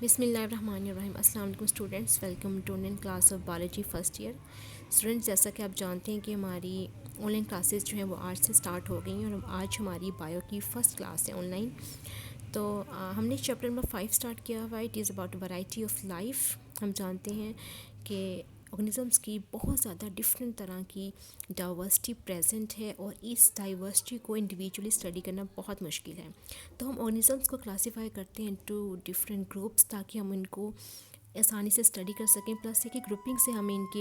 बिस्मिल्लाहिर्रहमानिर्रहीम। अस्सलाम वालेकुम students, welcome to online class of biology first year. Students, जैसा कि आप जानते हैं कि हमारी ऑनलाइन क्लासेस जो हैं वो आज से स्टार्ट हो गई हैं और आज हमारी बायो की फ़र्स्ट क्लास है ऑनलाइन। तो हमने चैप्टर नंबर 5 स्टार्ट किया हुआ है। It is about variety of life. हम जानते हैं कि ऑर्गेनिज़म्स की बहुत ज़्यादा डिफरेंट तरह की डाइवर्सिटी प्रेजेंट है और इस डाइवर्सिटी को इंडिविजुअली स्टडी करना बहुत मुश्किल है। तो हम ऑर्गेनिज़म्स को क्लासीफाई करते हैं टू डिफरेंट ग्रुप्स ताकि हम इनको आसानी से स्टडी कर सकें। प्लस एक ग्रुपिंग से हमें इनके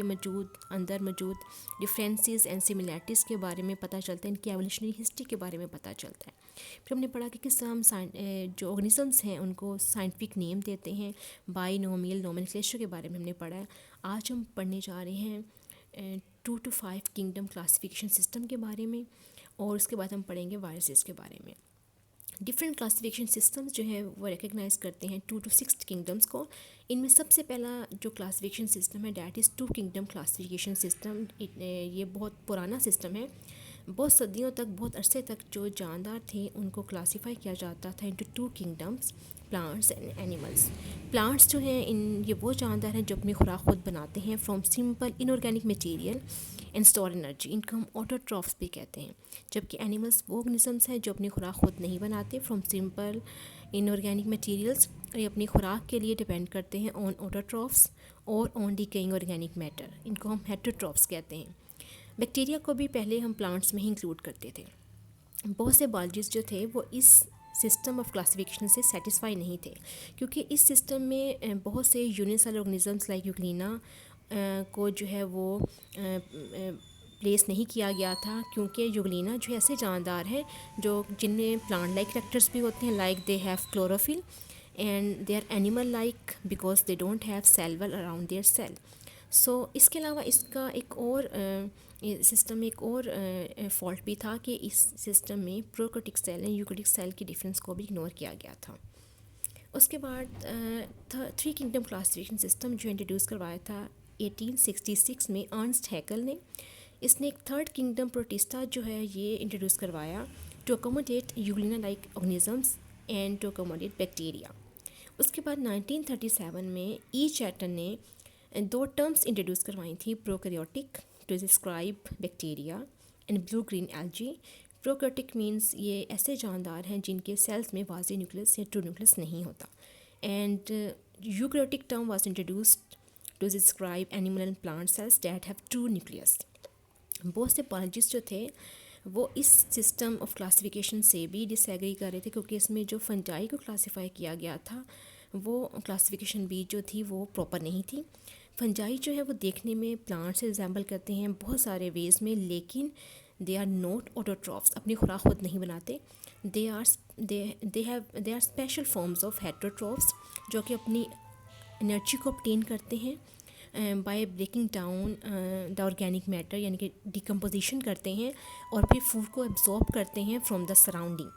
अंदर मौजूद डिफरेंसेस एंड सिमिलैरिटीज़ के बारे में पता चलता है, इनकी एवोल्यूशनरी हिस्ट्री के बारे में पता चलता है। फिर हमने पढ़ा कि किस तरह हम जो ऑर्गेनिज़म्स हैं उनको साइंटिफिक नेम देते हैं। बाइनोमियल नोमेनक्लेचर के बारे में हमने पढ़ा है। आज हम पढ़ने जा रहे हैं 2 to 5 किंगडम क्लासिफिकेशन सिस्टम के बारे में और उसके बाद हम पढ़ेंगे वायरसेस के बारे में। डिफरेंट क्लासिफिकेशन सिस्टम्स जो है वो रिकग्नाइज़ करते हैं 2 to 6 किंगडम्स को। इनमें सबसे पहला जो क्लासिफिकेशन सिस्टम है that is 2 kingdom classification system. ये बहुत पुराना सिस्टम है। बहुत सदियों तक, बहुत अरसे तक जो जानदार थे उनको क्लासीफाई किया जाता था into 2 kingdoms, plants and animals. Plants जो हैं ये वो जानदार हैं जो अपनी खुराक खुद बनाते हैं from simple inorganic material and store energy. इनको हम ऑटोट्रॉफ्स भी कहते हैं। जबकि एनिमल्स वो ऑर्गेनिजम्स हैं जो अपनी खुराक खुद नहीं बनाते फ्रॉम सिंपल इनऑर्गेनिक मटेरियल्स और ये अपनी खुराक के लिए डिपेंड करते हैं ऑन ऑटोट्रॉफ्स और ऑन डिकेइंग ऑर्गेनिक मैटर। इनको हम हेटरोट्रॉफ्स कहते हैं। बैक्टीरिया को भी पहले हम प्लांट्स में ही इंक्लूड करते थे। बहुत से बायोलॉजिस्ट जो थे वो इस सिस्टम ऑफ क्लासिफिकेशन से सेटिस्फाई नहीं थे क्योंकि इस सिस्टम में बहुत से यूनिसेलुलर ऑर्गेनिजम्स लाइक यूग्लिना को जो है वो प्लेस नहीं किया गया था क्योंकि यूग्लिना जो ऐसे जानदार हैं जो जिनमें प्लांट लाइक कैरेक्टर्स भी होते हैं, like they have chlorophyll and they are animal like because they don't have cell wall around their cell. So इसके अलावा इसका एक और सिस्टम में एक और फॉल्ट भी था कि इस सिस्टम में prokaryotic cell and eukaryotic cell की डिफरेंस को भी इग्नोर किया गया था। उसके बाद 3 किंगडम क्लासिफिकेशन सिस्टम जो इंट्रोड्यूस करवाया था 1866 में अर्नस्ट हैकल ने। इसने एक 3rd किंगडम प्रोटिस्टा जो है ये इंट्रोड्यूस करवाया to accommodate Euglena like organisms and to accommodate bacteria. उसके बाद 1937 में ई चैटन ने 2 टर्म्स इंट्रोड्यूस करवाई थी, prokaryotic to describe bacteria and blue green algae. Prokaryotic means ये ऐसे जानदार हैं जिनके सेल्स में वाज़े न्यूक्लियस या ट्रू न्यूक्लियस नहीं होता। And eukaryotic term was introduced to describe animal and plant cells that have true nucleus. बहुत से बायोलॉजिस्ट जो थे वो इस सिस्टम ऑफ क्लासिफिकेशन से भी डिसएग्री कर रहे थे क्योंकि इसमें जो फंजाई को क्लासीफाई किया गया था वो क्लासिफिकेशन भी जो थी वो प्रॉपर नहीं थी। फंजाई जो है वो देखने में प्लांट से रिजेंबल करते हैं बहुत सारे वेज़ में, लेकिन दे आर नॉट ऑटोट्रॉफ्स, अपनी खुराक खुद नहीं बनाते। They are special forms of heterotrophs जो कि अपनी एनर्जी को ऑब्टेन करते हैं by breaking down the organic matter, यानी कि डिकम्पोजिशन करते हैं और फिर फूड को एब्जॉर्ब करते हैं फ्रॉम द सराउंडिंग।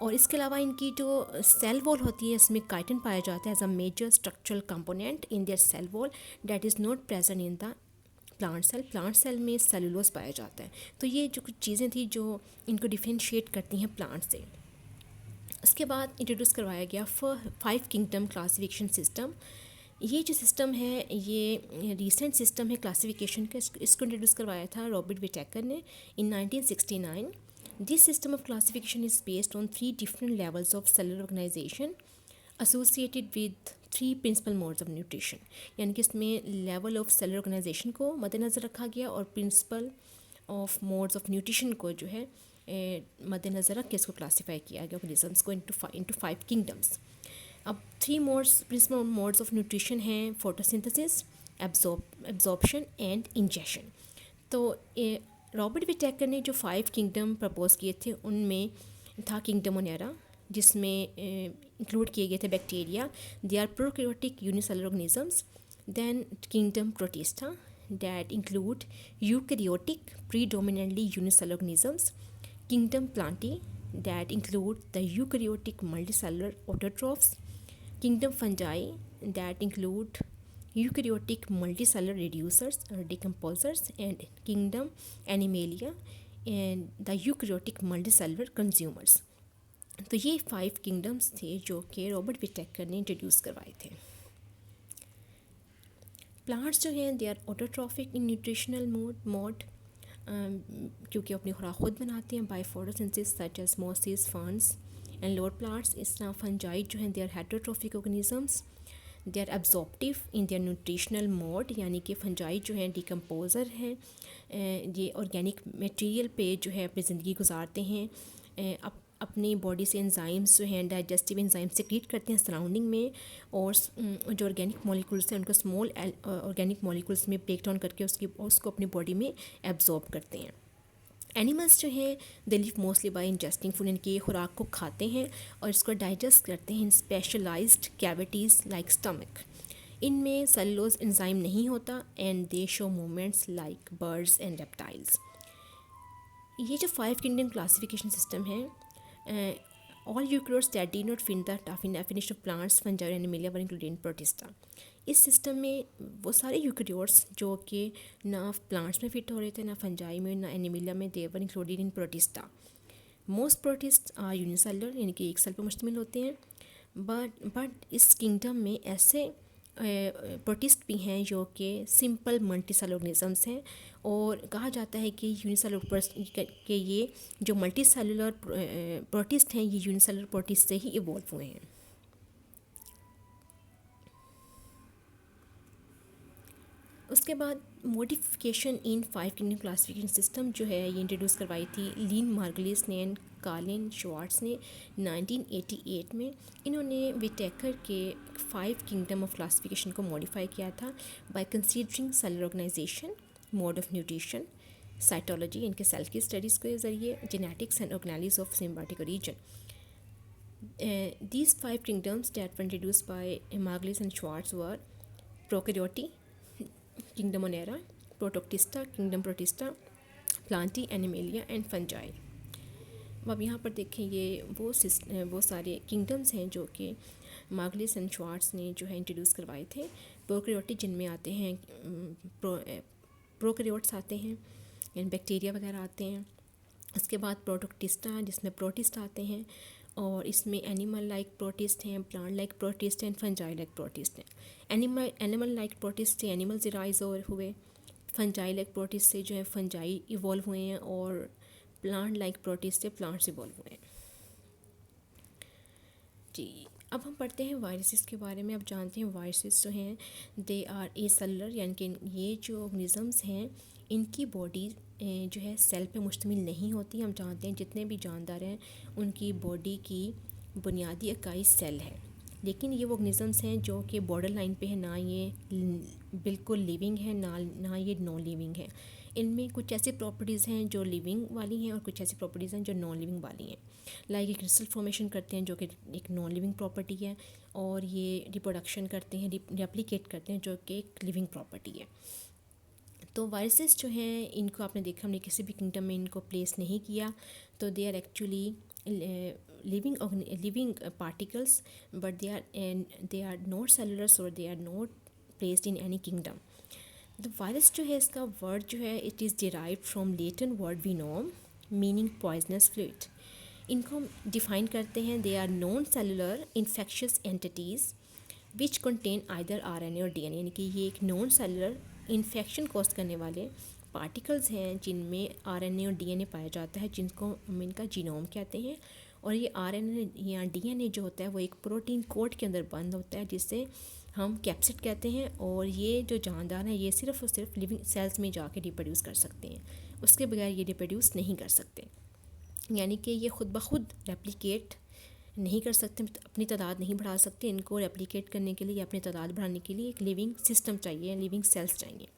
और इसके अलावा इनकी जो सेल वॉल होती है इसमें काइटिन पाया जाता है as a major structural component in their cell wall that is not present in the plant cell. Plant cell में सेलुलोज पाया जाता है। तो ये जो कुछ चीज़ें थी जो इनको डिफ्रेंशिएट करती हैं प्लांट से। उसके बाद इंट्रोड्यूस करवाया गया 5 किंगडम क्लासिफिकेशन सिस्टम। ये जो सिस्टम है ये रीसेंट सिस्टम है क्लासिफिकेशन का। इसको इंट्रोड्यूस करवाया था रॉबर्ट विटेकर ने इन 1969। This system of classification is based on 3 different levels of cellular organization associated with 3 principal modes of nutrition। यानी कि इसमें लेवल ऑफ सेलुलर ऑर्गेनाइजेशन को मद्देनज़र रखा गया और principle of modes of nutrition को जो है मद्देनज़र रख के इसको क्लासीफाई किया गया ऑर्गेनिजम्स को इंटू 5 किंगडम्स। अब 3 modes, principal modes of nutrition हैं फोटोसिंथेसिस, एब्जॉर्प्शन एंड इंजेशन। तो रॉबर्ट विटेकर ने जो 5 किंगडम प्रपोज किए थे उनमें था किंगडम ओनेरा जिसमें इंक्लूड किए गए थे bacteria, they are prokaryotic unicellular organisms. Then kingdom Protista that include eukaryotic predominantly unicellular organisms. Kingdom Plantae that include the eukaryotic multicellular autotrophs. Kingdom Fungi that include eukaryotic multicellular reducers or decomposers, and kingdom animalia and the eukaryotic multicellular consumers. तो ये 5 kingdoms थे जो कि Robert Whittaker ने introduce करवाए थे। Plants जो हैं they are autotrophic in nutritional mode, क्योंकि अपनी खुराक खुद बनाते हैं by photosynthesis such as mosses, ferns and lower plants. इस तरह फंजाई जो हैं they are heterotrophic organisms, they are absorptive in their nutritional mode, यानी कि फंजाई जो हैं डिकम्पोज़र हैं, ये ऑर्गेनिक मटेरियल पे जो है अपनी ज़िंदगी गुजारते हैं, अपनी बॉडी से एंजाइम्स जो हैं डाइजेस्टिव एंजाइम सेक्रीट करते हैं सराउंडिंग में, और जो ऑर्गेनिक मॉलिक्यूल्स हैं उनको स्मॉल ऑर्गेनिक मॉलिक्यूल्स में ब्रेक डाउन करके उसको अपनी बॉडी में एब्जॉर्ब करते हैं। एनिमल्स जो हैं they live mostly bye ingesting food, इनकी खुराक को खाते हैं और इसको डाइजेस्ट करते हैं in specialized cavities like stomach. इनमें सेलुलोज एंजाइम नहीं होता and they show movements like birds and reptiles. ये जो 5 किंगडम क्लासिफिकेशन सिस्टम है, all eukaryotes that do not fit the definition of plants, fungi and animalia were included in protista. इस system में वो सारे यूक्रोड्स जो कि ना प्लांट्स में फिट हो रहे थे, ना फंजाई में, ना एनिमलिया में, they were included in protista. Most protist are unicellular, यानी कि एक सेल पर मुश्तमिल होते हैं, बट इस किंगडम में ऐसे प्रोटिस्ट भी हैं जो कि सिंपल मल्टी सेल ऑर्गेनिजम्स हैं, और कहा जाता है कि यूनिसेलुलर के ये जो मल्टी सेलुलर प्रोटिस्ट हैं ये यूनिसेलुलर प्रोटिस्ट से ही इवॉल्व हुए हैं। उसके बाद modification in 5 kingdom classification system जो है ये इंट्रोड्यूस करवाई थी लीन मार्गलिस ने एंड कार्लिन श्वार्ट्स ने 1988 में। इन्होंने विटेकर के 5 किंगडम ऑफ क्लासिफिकेशन को मॉडिफाई किया था by considering cellular organisation, mode of nutrition, cytology, इनके सेल की स्टडीज़ के ज़रिए, genetics and organelles of symbiotic region. These 5 kingdoms that were introduced by Margulis and Schwartz were Prokaryote, Kingdom Onera, Protoctista, Kingdom Protista, Plantae, Animalia and Fungi। अब यहाँ पर देखें ये वो सारे किंगडम्स हैं जो कि मार्गलिस एंड श्वार्ट्स ने जो है इंट्रोड्यूस करवाए थे। प्रोकैरियोटिक जिनमें आते हैं प्रोकैरियोट्स आते हैं यानी बैक्टीरिया वगैरह आते हैं। उसके बाद प्रोटोक्टिस्टा जिसमें प्रोटिस्ट आते हैं, और इसमें एनिमल लाइक प्रोटिस्ट हैं, प्लांट लाइक प्रोटिस्ट हैं, फंजाई लाइक प्रोटिस्ट हैं। एनिमल लाइक प्रोटिस्ट से एनिमल्स राइज और हुए, फंजाई लाइक प्रोटिस्ट से जो है फंजाई इवॉल्व हुए हैं, और प्लांट लाइक प्रोटिस्ट से प्लांट्स इवॉल्व हुए हैं। जी, अब हम पढ़ते हैं वायरसेस के बारे में। अब जानते हैं वायरसेस जो हैं दे आर ए सेलुलर, यानी कि ये जो ऑर्गेनिजम्स हैं इनकी बॉडी जो है सेल पे मुश्तमिल नहीं होती। हम जानते हैं जितने भी जानदार हैं उनकी बॉडी की बुनियादी इकाई सेल है, लेकिन ये वो ऑर्गेनिजम्स हैं जो कि बॉर्डर लाइन पे है, ना ये बिल्कुल लिविंग है ना ये नॉन लिविंग है। इनमें कुछ ऐसी प्रॉपर्टीज़ हैं जो लिविंग वाली हैं और कुछ ऐसी प्रॉपर्टीज़ हैं जो नॉन लिविंग वाली हैं। लाइक ये क्रिस्टल फॉर्मेशन करते हैं जो कि एक नॉन लिविंग प्रॉपर्टी है, और ये रिप्रोडक्शन करते हैं, रेप्लिकेट करते हैं जो कि एक लिविंग प्रॉपर्टी है। तो वायरसेस जो हैं इनको आपने देखा हमने किसी भी किंगडम में इनको प्लेस नहीं किया, तो they are actually living particles, but they are not cellulars और they are not placed in any kingdom. तो वायरस जो है इसका वर्ड जो है it is derived from Latin word venom meaning poisonous fluid. इनको हम डिफ़ाइन करते हैं they are non cellular infectious entities which contain either RNA और DNA, यानी कि ये एक नॉन सेलुलर इन्फेक्शन कॉज करने वाले पार्टिकल्स हैं जिनमें RNA और DNA पाया जाता है, जिनको हम इनका जीनोम कहते हैं। और ये RNA या DNA जो होता है वो एक प्रोटीन कोड के अंदर बंद होता है जिसे हम कैप्सिड कहते हैं, और ये जो जानदार हैं ये सिर्फ़ और सिर्फ लिविंग सेल्स में जाके रिप्रोड्यूस कर सकते हैं, उसके बगैर ये रिप्रोड्यूस नहीं कर सकते। यानी कि ये ख़ुद ब खुद रेप्लिकेट नहीं कर सकते, अपनी तादाद नहीं बढ़ा सकते। इनको रेप्लिकेट करने के लिए या अपनी तादाद बढ़ाने के लिए एक लिविंग सिस्टम चाहिए, लिविंग सेल्स चाहिए।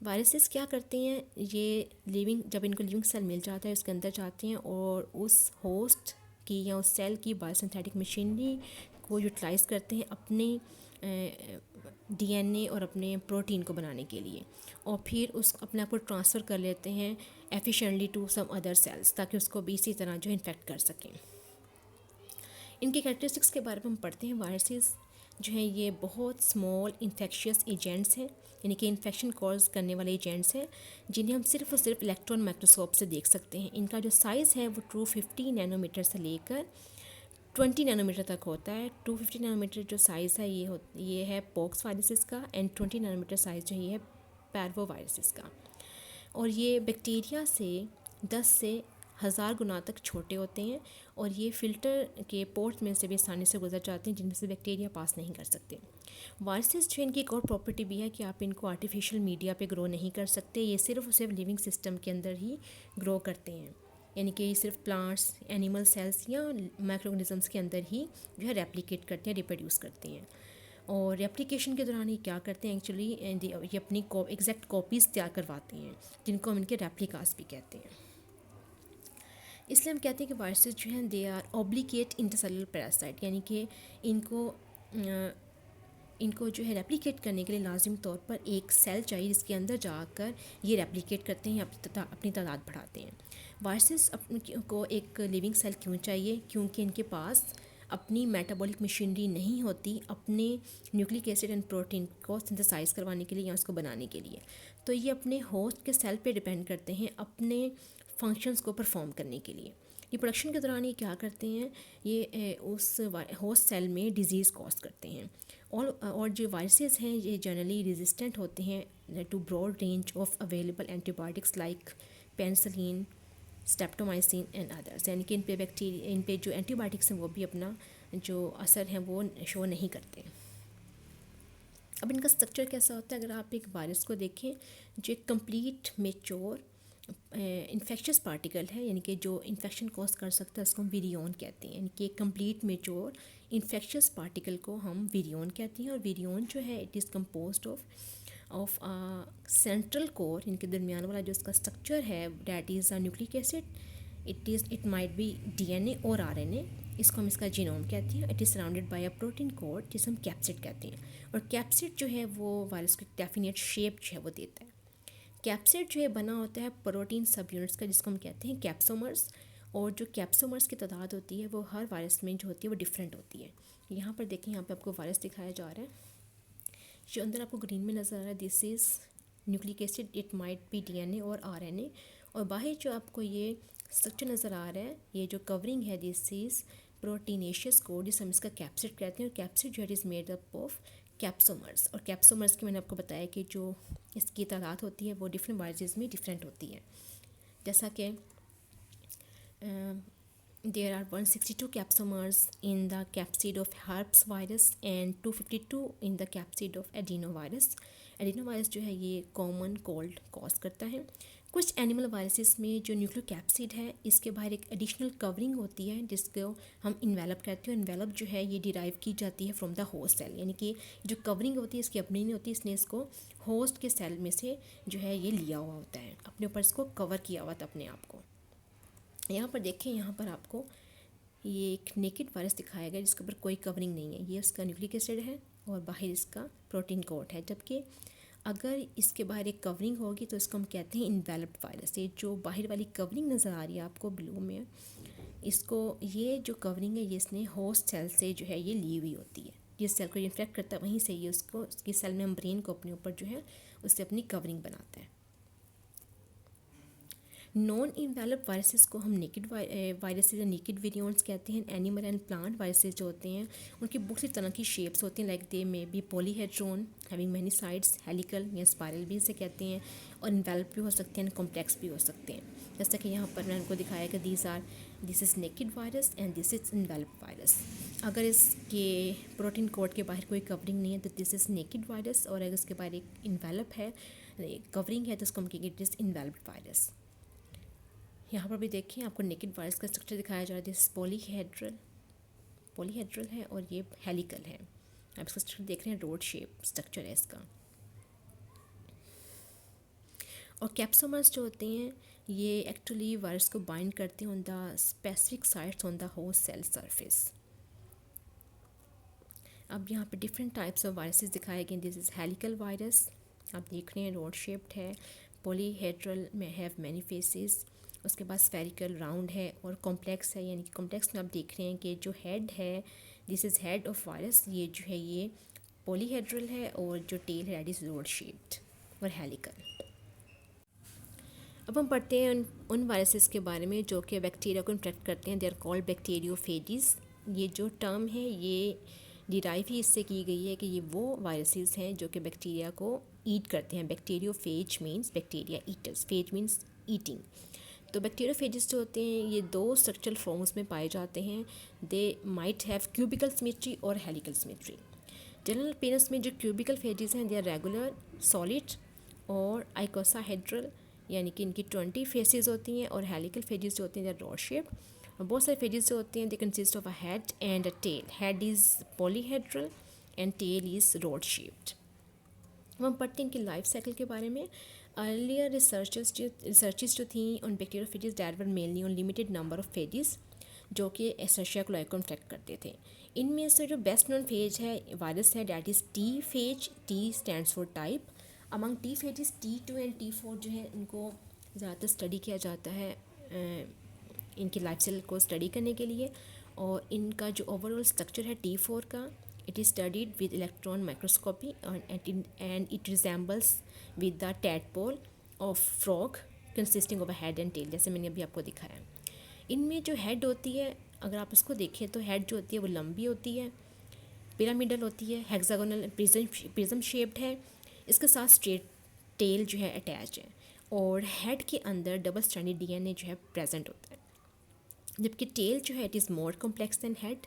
वायरसेस क्या करते हैं, ये जब इनको लिविंग सेल मिल जाता है उसके अंदर जाते हैं और उस होस्ट की या उस सेल की बायोसिंथेटिक मशीनरी को यूटिलाइज़ करते हैं अपने DNA और अपने प्रोटीन को बनाने के लिए, और फिर उस अपने आप को ट्रांसफ़र कर लेते हैं efficiently to some other cells ताकि उसको भी इसी तरह जो इन्फेक्ट कर सकें। इनके कैरेक्टरिस्टिक्स के बारे में हम पढ़ते हैं। वायरसेस जो हैं ये बहुत स्मॉल इन्फेक्शियस एजेंट्स हैं, यानी कि इन्फेक्शन कॉज करने वाले एजेंट्स हैं जिन्हें हम सिर्फ इलेक्ट्रॉन माइक्रोस्कोप से देख सकते हैं। इनका जो साइज़ है वो 250 नैनोमीटर से लेकर 20 नैनोमीटर तक होता है। 250 नैनोमीटर जो साइज़ है ये है पॉक्स वायरसेस का, एंड 20 नैनोमीटर साइज़ जो ये है पैरवो वायरसेस का। और ये बैक्टीरिया से 10 से 1000 गुना तक छोटे होते हैं, और ये फ़िल्टर के पोर्ट्स में से भी आसानी से गुजर जाते हैं, जिनमें से बैक्टीरिया पास नहीं कर सकते। वायरसेस जो इनकी एक और प्रॉपर्टी भी है कि आप इनको आर्टिफिशियल मीडिया पे ग्रो नहीं कर सकते, ये सिर्फ और सिर्फ लिविंग सिस्टम के अंदर ही ग्रो करते हैं, यानी कि सिर्फ प्लांट्स, एनिमल सेल्स या माइक्रो ऑर्गेनिजम्स के अंदर ही जो है रेप्लिकेट करते हैं, रिप्रोड्यूस करते हैं। और रेप्लिकेशन के दौरान ये क्या करते हैं एक्चुअली, ये अपनी एग्जैक्ट कॉपीज़ तैयार करवाते हैं, जिनको हम इनके रेप्लिकास भी कहते हैं। इसलिए हम कहते हैं कि वायरसेस जो हैं they are obligate intercellular parasite, यानी कि इनको जो है रेप्लिकेट करने के लिए लाजिम तौर पर एक सेल चाहिए जिसके अंदर जाकर ये रेप्लिकेट करते हैं, अपनी तादाद बढ़ाते हैं। वायरसेस को एक लिविंग सेल क्यों चाहिए? क्योंकि इनके पास अपनी मेटाबॉलिक मशीनरी नहीं होती अपने न्यूक्लिक एसिड एंड प्रोटीन को सिंथेसाइज करवाने के लिए या उसको बनाने के लिए। तो ये अपने होस्ट के सेल पे डिपेंड करते हैं अपने फंक्शंस को परफॉर्म करने के लिए। ये प्रोडक्शन के दौरान ये क्या करते हैं, ये उस होस्ट सेल में डिजीज़ कॉज करते हैं। और जो वायरसेस हैं ये जनरली रेजिस्टेंट होते हैं to broad range of available antibiotics like penicillin, streptomycin and others, यानी कि इन पे जो एंटीबायोटिक्स हैं वो भी अपना जो असर है वो शो नहीं करते। अब इनका स्ट्रक्चर कैसा होता है? अगर आप एक वायरस को देखें, जो एक कंप्लीट मेच्योर इन्फेक्शस पार्टिकल है, यानी कि जो इन्फेक्शन कॉज कर सकता है, उसको हम विरियन कहते हैं। यानी कि कंप्लीट मेच्योर इन्फेक्शस पार्टिकल को हम विरियन कहते हैं। और विरियन जो है it is composed of central core, इनके दरमियान वाला जो इसका स्ट्रक्चर है that is a nucleic acid, it might be DNA और आरएनए, इसको हम इसका जीनोम कहते हैं। It is surrounded by a protein code जिसे हम कैप्सिड कहते हैं। और कैप्सिड जो है वो वायरस को डेफिनेट शेप जो है वो देता है। कैप्सिड जो है बना होता है प्रोटीन सब यूनिट्स का, जिसको हम कहते हैं कैप्सोमर्स। और जो कैप्सोमर्स की तादाद होती है वो हर वायरस में जो होती है वो डिफरेंट होती है। यहाँ पर देखें, यहाँ पे आपको वायरस दिखाया जा रहा है, जो अंदर आपको ग्रीन में नज़र आ रहा है, this is nucleic acid, it might be DNA और आरएनए। और बाहर जो आपको ये स्ट्रक्चर नज़र आ रहा है, ये जो कवरिंग है, दिस इज़ प्रोटीनेशियस कोड, जिसे हम इसका कैप्सिड कहते हैं। और कैप्सिड जो is made up of capsomeres. और कैप्सोमर्स की मैंने आपको बताया कि जो इसकी तादाद होती है वो डिफरेंट वायरसेस में डिफरेंट होती है। जैसा कि there are 162 capsomers in the capsid of herpes virus and 252 in the capsid of adenovirus. Adenovirus जो है ये कॉमन कोल्ड कॉज करता है। कुछ एनिमल वायरसेस में जो न्यूक्लियो कैप्सिड है इसके बाहर एक एडिशनल कवरिंग होती है जिसको हम इन्वेलप कहते हैं। इन्वेलप जो है ये डिराइव की जाती है फ्रॉम द होस्ट सेल, यानी कि जो कवरिंग होती है इसकी अपनी नहीं होती, इसने इसको होस्ट के सेल में से जो है ये लिया हुआ होता है, अपने ऊपर इसको कवर किया हुआ था अपने आप को। यहाँ पर देखें, यहाँ पर आपको ये एक नेकेड वायरस दिखाया गया जिसके ऊपर कोई कवरिंग नहीं है। ये उसका न्यूक्लिक एसिड है और बाहर इसका प्रोटीन कोट है, जबकि अगर इसके बाहर एक कवरिंग होगी तो इसको हम कहते हैं इन्वेलप्ड वायरस। ये जो बाहर वाली कवरिंग नज़र आ रही है आपको ब्लू में, इसको ये जो कवरिंग है ये इसने होस्ट सेल से जो है ये ली हुई होती है। जिस सेल को इन्फेक्ट करता है वहीं से ये उसको उसकी सेल मेम्ब्रेन को अपने ऊपर जो है उससे अपनी कवरिंग बनाता है। नॉन इन्वेलप्ड वायरसेस को हम नेकेड वायरसेस या नेकेड वेरिएंट्स कहते हैं। एनिमल एंड प्लांट वायरसेस जो होते हैं उनकी बहुत सी तरह की शेप्स होती हैं, like they may be polyhedron having many sides, helical या स्पाइरल भी इसे कहते हैं, और इन्वेलप भी हो सकते हैं, कॉम्प्लेक्स भी हो सकते हैं। जैसा कि यहाँ पर मैंने उनको दिखाया कि this is naked virus and this is enveloped virus. अगर इसके प्रोटीन कोड के बाहर कोई कवरिंग नहीं है तो दिस इज़ नेकेड वायरस, और अगर इसके बाहर एक इन्वेलप है, कवरिंग है, तो उसको हम कहेंगे इट इज़ इन्वेलप्ड वायरस। यहाँ पर भी देखिए आपको नेकेड वायरस का स्ट्रक्चर दिखाया जा रहा है। दिस पॉलीहेड्रल है और ये हेलिकल है। आप इसका स्ट्रक्चर देख रहे हैं, रोड शेप स्ट्रक्चर है इसका। और कैप्सोमर्स जो होते हैं ये एक्चुअली वायरस को बाइंड करते हैं on the specific sites on the host cell surface. अब यहाँ पे डिफरेंट टाइप्स ऑफ वायरसेस दिखाए गए। दिस इज़ हेलिकल वायरस, आप देख रहे हैं रोड शेप्ड है। पॉलीहेड्रल में हैव मैनी फेसेस, उसके बाद स्फेरिकल राउंड है, और कॉम्प्लेक्स है, यानी कि कॉम्प्लेक्स में आप देख रहे हैं कि जो हेड है this is head of virus, ये जो है ये पॉलीहेड्रल है, और जो टेल है दैट इज़ रोड शेप्ड और हेलिकल। अब हम पढ़ते हैं उन वायरसेस के बारे में जो कि बैक्टीरिया को इन्फेक्ट करते हैं। They are called bacteriophages. ये जो टर्म है ये डिराइव ही इससे की गई है कि ये वो वायरसेस हैं जो कि बैक्टीरिया को ईट करते हैं। Bacteriophage means bacteria eaters, phase means eating. तो बैक्टीरियोफेजेस जो होते हैं ये दो स्ट्रक्चरल फॉर्म्स में पाए जाते हैं। They might have cubical symmetry और हेलिकल सिमेट्री। जनरल अपीयरेंस में जो क्यूबिकल फेजेस हैं दे आर रेगुलर, सॉलिड और आइकोसाहेड्रल, यानी कि इनकी 20 फेसेस होती हैं। और हेलिकल फेजेस जो होते हैं दे आर रॉड शेप्ड। और बहुत सारे फेजेस जो होते हैं they consist of a head and a tail. Head is polyhedral and tail is rod shaped. हम पढ़ते हैं इनकी लाइफ साइकिल के बारे में। अर्लियर रिसर्चेस जो थी on bacteriophages that were mainly on limited number of phases जो कि एसेरिया कोलाई को इन्फेक्ट करते थे। इनमें से जो बेस्ट नोन फेज है वायरस है that is T phase. T stands for type. Among T phases T2 and T4 जो है इनको ज़्यादातर स्टडी किया जाता है इनकी लाइफ साइकिल को स्टडी करने के लिए। और इनका जो ओवरऑल स्ट्रक्चर है T4 का, it is studied with electron microscopy and it resembles with the tadpole of frog consisting of a head and tail, जैसे मैंने अभी आपको दिखाया। इनमें जो हेड होती है अगर आप इसको देखें तो हेड जो होती है वो लंबी होती है, पिरामिडल होती है, हेक्सागोनल प्रिज्म शेप्ड है। इसके साथ स्ट्रेट टेल जो है अटैच है और हेड के अंदर डबल स्ट्रैंडेड DNA जो है प्रेजेंट होता है। जबकि टेल जो है it is more complex than head.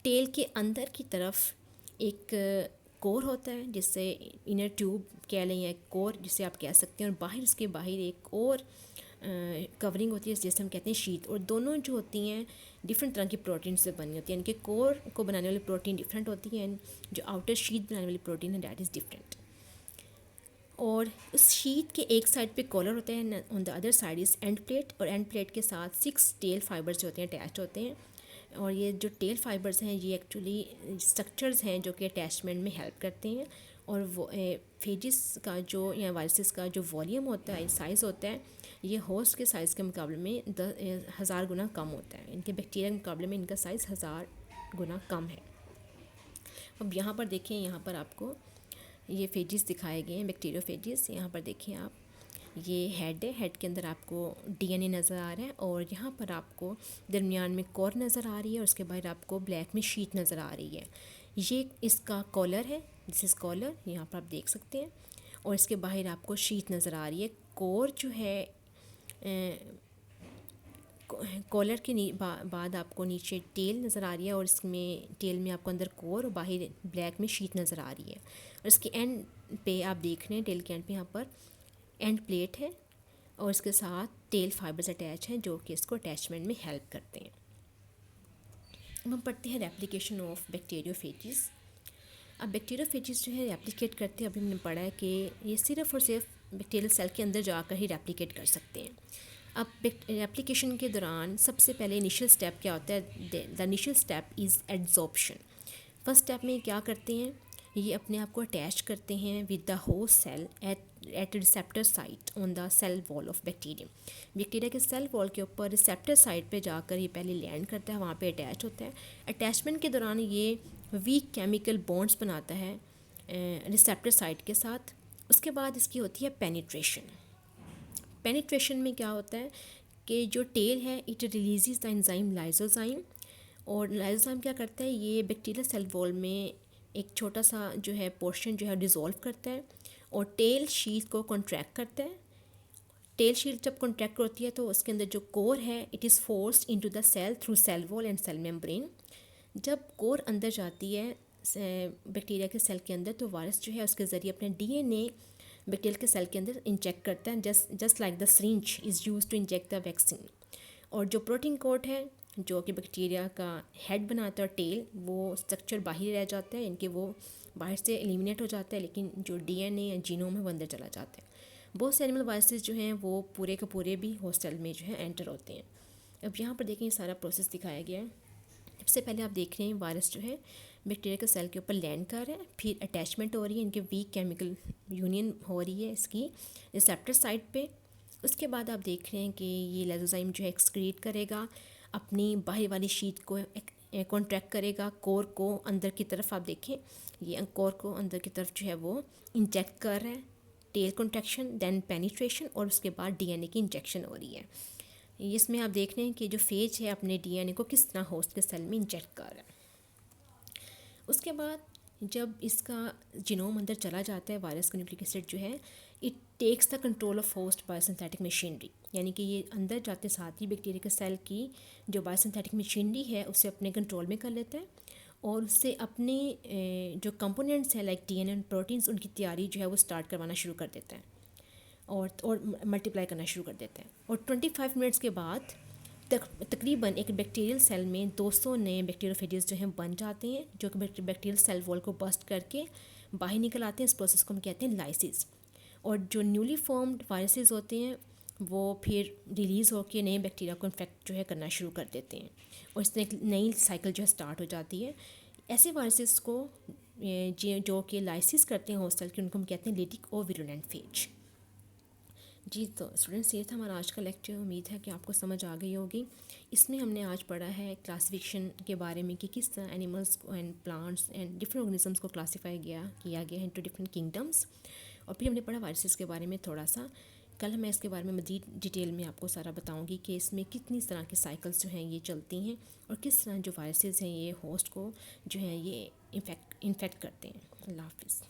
Tail के अंदर की तरफ एक कोर होता है जिससे इनर ट्यूब कह लें या कोर जिसे आप कह सकते हैं, और बाहर उसके बाहर एक और कवरिंग होती है जिसे हम कहते हैं शीट। और दोनों जो होती हैं डिफरेंट तरह की प्रोटीन से बनी होती है। इनके कोर को बनाने वाली प्रोटीन डिफरेंट होती है एंड जो आउटर शीट बनाने वाली प्रोटीन है दैट इज़ डिफरेंट। और उस शीट के एक साइड पे कॉलर होता है, on the other side is end plate. और एंड प्लेट के साथ 6 टेल फाइबर्स जो होते हैं अटैच होते हैं। और ये जो टेल फाइबर्स हैं ये एक्चुअली स्ट्रक्चर्स हैं जो कि अटैचमेंट में हेल्प करते हैं। और वो फेजिस का जो या वायरसेस का जो वॉल्यूम होता है, साइज़ होता है, ये होस्ट के साइज़ के मुकाबले में 1000 गुना कम होता है। इनके बैक्टीरिया के मुकाबले में इनका साइज़ 1000 गुना कम है। अब यहाँ पर देखें, यहाँ पर आपको ये फेजिस दिखाए गए हैं, बैक्टीरियोफेजिस। यहाँ पर देखिए आप, ये हेड है, हेड के अंदर आपको DNA नज़र आ रहा है और यहाँ पर आपको दरमियान में कोर नज़र आ रही है और उसके बाहर आपको ब्लैक में शीट नज़र आ रही है। ये इसका कॉलर है, दिस इज़ कॉलर, यहाँ पर आप देख सकते हैं। और इसके बाहर आपको शीट नज़र आ रही है। कोर जो है कॉलर के बाद आपको नीचे टेल नज़र आ रही है और इसमें टेल में आपको अंदर कोर और बाहर ब्लैक में शीट नज़र आ रही है। और इसके एंड पे आप देख रहे हैं, टेल के एंड पे यहाँ पर एंड प्लेट है और इसके साथ टेल फाइबर्स अटैच हैं जो कि इसको अटैचमेंट में हेल्प करते हैं। अब हम पढ़ते हैं रेप्लिकेशन ऑफ बैक्टीरियोफेजिस। अब बैक्टीरियोफेजिस जो है रेप्लिकेट करते हैं, अभी हमने पढ़ा है कि ये सिर्फ़ और सिर्फ बैक्टीरियल सेल के अंदर जाकर ही रेप्लिकेट कर सकते हैं। अब रेप्लिकेशन के दौरान सबसे पहले इनिशियल स्टेप क्या होता है? The initial step is adsorption. First step में क्या करते हैं, ये अपने आप को अटैच करते हैं with the host cell at receptor site on the cell wall of bacteria. Bacteria के सेल वॉल के ऊपर रिसेप्टर साइट पे जाकर ये पहले लैंड करता है, वहाँ पे अटैच होता है। अटैचमेंट के दौरान ये वीक केमिकल बॉन्ड्स बनाता है रिसेप्टर साइट के साथ। उसके बाद इसकी होती है पेनिट्रेशन। पेनिट्रेशन में क्या होता है कि जो टेल है it releases the enzyme lysozyme. और लाइसोजाइम क्या करता है, ये बैक्टीरियल सेल वॉल में एक छोटा सा जो है पोर्शन जो है डिज़ोल्व करता है और टेल शीट को कॉन्ट्रैक्ट करता है। टेल शीट जब कॉन्ट्रैक्ट होती है तो उसके अंदर जो कोर है it is forced into the cell through cell wall and cell membrane. जब कोर अंदर जाती है बैक्टीरिया के सेल के अंदर तो वायरस जो है उसके ज़रिए अपने DNA बैक्टीरिया के सेल के अंदर इंजेक्ट करता है, just like the syringe is use to inject the vaccine. और जो प्रोटीन कोट है जो कि बैक्टीरिया का हेड बनाता है टेल, वो स्ट्रक्चर बाहर रह जाता है, इनके वो बाहर से एलिमिनेट हो जाता है, लेकिन जो DNA या जीनोम है वो अंदर चला जाता है। बहुत से एनिमल वायरसेस जो हैं वो पूरे के पूरे भी हॉस्टल में जो है एंटर होते हैं। अब यहाँ पर देखें सारा प्रोसेस दिखाया गया है। सबसे पहले आप देख रहे हैं वायरस जो है बैक्टीरिया के सेल के ऊपर लैंड कर रहा है, फिर अटैचमेंट हो रही है, इनके वीक केमिकल यूनियन हो रही है इसकी रिसेप्टर साइट पे। उसके बाद आप देख रहे हैं कि ये लाइसोजाइम जो है एक्सक्रीट करेगा, अपनी बाहर वाली शीट को कॉन्ट्रैक्ट करेगा, कोर को अंदर की तरफ आप देखें, ये कोर को अंदर की तरफ जो है वो इंजेक्ट कर रहा है, टेल कॉन्ट्रैक्शन देन पेनिट्रेशन और उसके बाद DNA की इंजेक्शन हो रही है। इसमें आप देख रहे हैं कि जो फेज है अपने डीएनए को किस तरह होस्ट के सेल में इंजेक्ट कर रहा है। उसके बाद जब इसका जीनोम अंदर चला जाता है, वायरस का न्यूक्लिक एसिड जो है, it takes the control of host biosynthetic machinery, यानी कि ये अंदर जाते साथ ही बैक्टीरिया के सेल की जो बायोसिंथेटिक मशीनरी है उसे अपने कंट्रोल में कर लेता है और उससे अपने जो कंपोनेंट्स हैं लाइक डीएनए एंड प्रोटीन्स, उनकी तैयारी जो है वो स्टार्ट करवाना शुरू कर देता है और मल्टीप्लाई करना शुरू कर देता है। और 25 मिनट्स के बाद तकरीबन एक बैक्टीरियल सेल में 200 नए बैक्टीरियोफेजेस जो हैं बन जाते हैं, जो कि बैक्टीरियल सेल वॉल को बस्ट करके बाहर निकल आते हैं। इस प्रोसेस को हम कहते हैं लाइसिस। और जो न्यूली फॉर्म्ड वायरसेस होते हैं वो फिर रिलीज़ होकर नए बैक्टीरिया को इन्फेक्ट जो है करना शुरू कर देते हैं और इस तरह एक नई साइकिल जो है स्टार्ट हो जाती है। ऐसे वायरसेस को जो कि लाइसिस करते हैं होस्ट सेल की, उनको हम कहते हैं लेटिक और विरुलेंट फेज। जी, तो स्टूडेंट्स, ये था हमारा आज का लेक्चर। उम्मीद है कि आपको समझ आ गई होगी। इसमें हमने आज पढ़ा है क्लासिफिकेशन के बारे में कि किस तरह animals and plants and different organisms को क्लासीफाई किया गया है इनटू डिफरेंट किंगडम्स। और फिर हमने पढ़ा वायरसेस के बारे में थोड़ा सा। कल मैं इसके बारे में मज़ीद डिटेल में आपको सारा बताऊंगी कि इसमें कितनी तरह के साइकिल्स जो हैं ये चलती हैं और किस तरह जो वायरसेस हैं ये होस्ट को जो है ये इन्फेक्ट करते हैं। अल्लाह हाफिज़।